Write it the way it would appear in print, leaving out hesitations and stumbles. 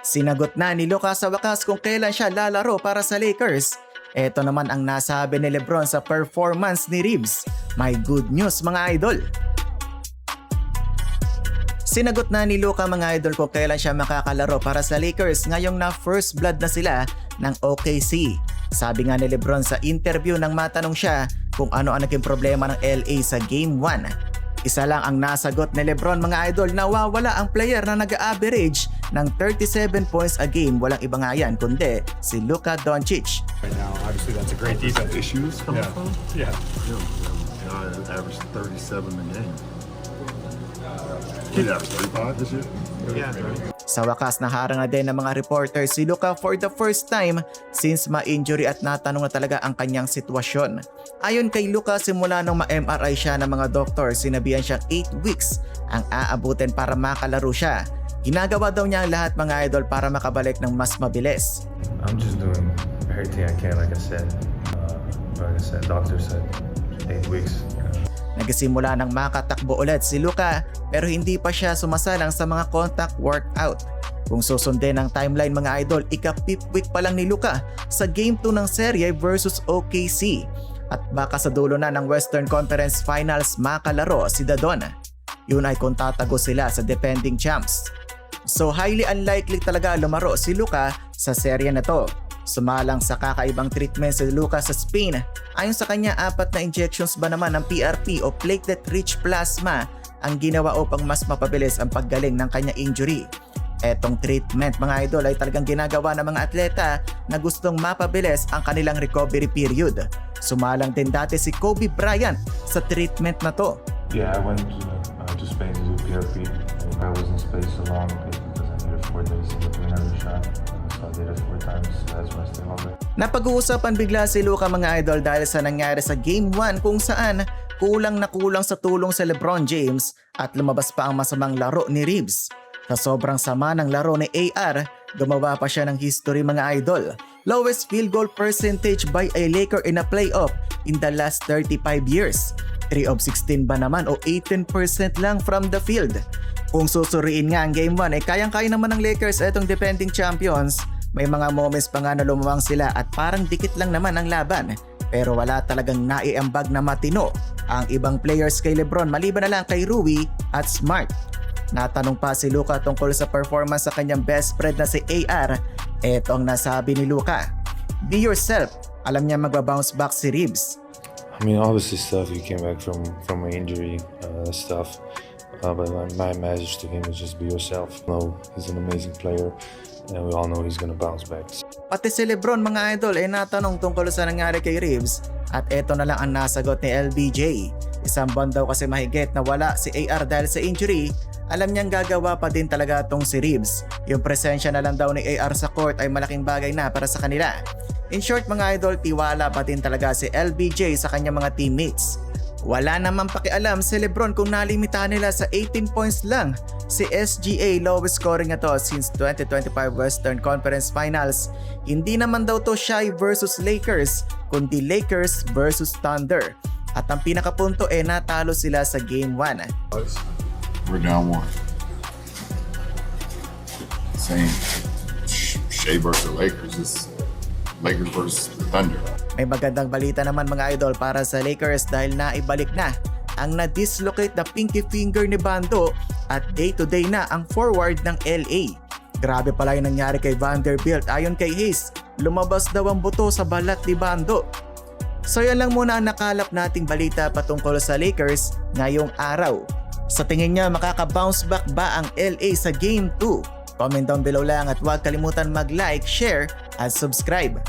Sinagot na ni Luka sa wakas kung kailan siya lalaro para sa Lakers. Ito naman ang nasabi ni Lebron sa performance ni Reeves. May good news mga idol. Sinagot na ni Luka mga idol kung kailan siya makakalaro para sa Lakers ngayong na first blood na sila ng OKC. Sabi nga ni Lebron sa interview nang matanong siya kung ano ang naging problema ng LA sa Game 1. Isa lang ang nasagot ni Lebron mga idol, nawawala ang player na nag-average ng 37 points a game. Walang iba nga yan kundi si Luka Doncic. Right now, obviously that's a great defense. Issues coming from? Yeah. I averaged 37 a game. He averaged 35 this year? Yeah. Sa wakas naharang na din ng mga reporters si Luka for the first time since ma-injury at natanong na talaga ang kanyang sitwasyon. Ayon kay Luka, simula nung ma-MRI siya ng mga doktor, sinabihan siyang 8 weeks ang aabutin para makalaro siya. Ginagawa daw niya ang lahat mga idol para makabalik ng mas mabilis. I'm just doing everything I can, like I said. Doctor said 8 weeks. Nagsimula ng makatakbo ulit si Luka pero hindi pa siya sumasalang sa mga contact workout. Kung susundin ang timeline mga idol, ika-5th week pa lang ni Luka sa Game 2 ng serye versus OKC. At baka sa dulo na ng Western Conference Finals makalaro si Dadon. Yun ay kung tatago sila sa defending champs. So highly unlikely talaga lumaro si Luka sa serye na to. Sumalang sa kakaibang treatment si Luka sa Spain. Ayon sa kanya, 4 na injections ba naman ng PRP o platelet-rich plasma ang ginawa upang mas mapabilis ang paggaling ng kanya injury. Etong treatment mga idol ay talagang ginagawa ng mga atleta na gustong mapabilis ang kanilang recovery period. Sumalang din dati si Kobe Bryant sa treatment na to. Yeah, I went to Spain to do PRP. I was in space so long because I needed 4 days to get another shot. So I did it 4 times. So that's why I stayed longer. Napag-uusapan bigla si Luka mga idol dahil sa nangyari sa Game 1 kung saan kulang na kulang sa tulong si LeBron James at lumabas pa ang masamang laro ni Reeves. Sa sobrang sama ng laro ni AR, gumawa pa siya ng history mga idol. Lowest field goal percentage by a Laker in a playoff in the last 35 years. 3 of 16 ba naman o 18% lang from the field. Kung susuriin nga ang Game 1 ay kayang-kaya naman ng Lakers itong defending champions. May mga moments pa nga na lumawang sila at parang dikit lang naman ang laban. Pero wala talagang naiambag na matino ang ibang players kay LeBron maliban na lang kay Rui at Smart. Natanong pa si Luka tungkol sa performance sa kanyang best friend na si AR. Ito ang nasabi ni Luka. Be yourself. Alam niya magbabounce back si Reeves. I mean, obviously stuff. He came back from an injury stuff. But my message to him is just be yourself. No, he's an amazing player. And we all know he's gonna bounce back. Pati si LeBron mga idol ay natanong tungkol sa nangyari kay Reeves at eto na lang ang nasagot ni LBJ. Isang buwan daw kasi mahigit na wala si AR dahil sa injury. Alam niyang gagawa pa din talaga tong si Reeves. Yung presensya na lang daw ni AR sa court ay malaking bagay na para sa kanila. In short mga idol, tiwala pa din talaga si LBJ sa kanyang mga teammates. Wala namang pakialam si LeBron kung nalimitahan nila sa 18 points lang. Si SGA lowest scoring na to since 2025 Western Conference Finals. Hindi naman daw to Shy versus Lakers, kundi Lakers versus Thunder. At ang pinakapunto natalo sila sa Game 1. We're down 1. Same. Shea versus Lakers. It's Lakers versus Thunder. May magandang balita naman mga idol para sa Lakers dahil naibalik na ang na-dislocate na pinky finger ni Bando at day-to-day na ang forward ng LA. Grabe pala yung nangyari kay Vanderbilt. Ayon kay Hayes, lumabas daw ang buto sa balat ni Bando. So yan lang muna ang nakalap nating balita patungkol sa Lakers ngayong araw. Sa tingin niya makaka-bounce back ba ang LA sa Game 2? Comment down below lang at huwag kalimutan mag-like, share at subscribe.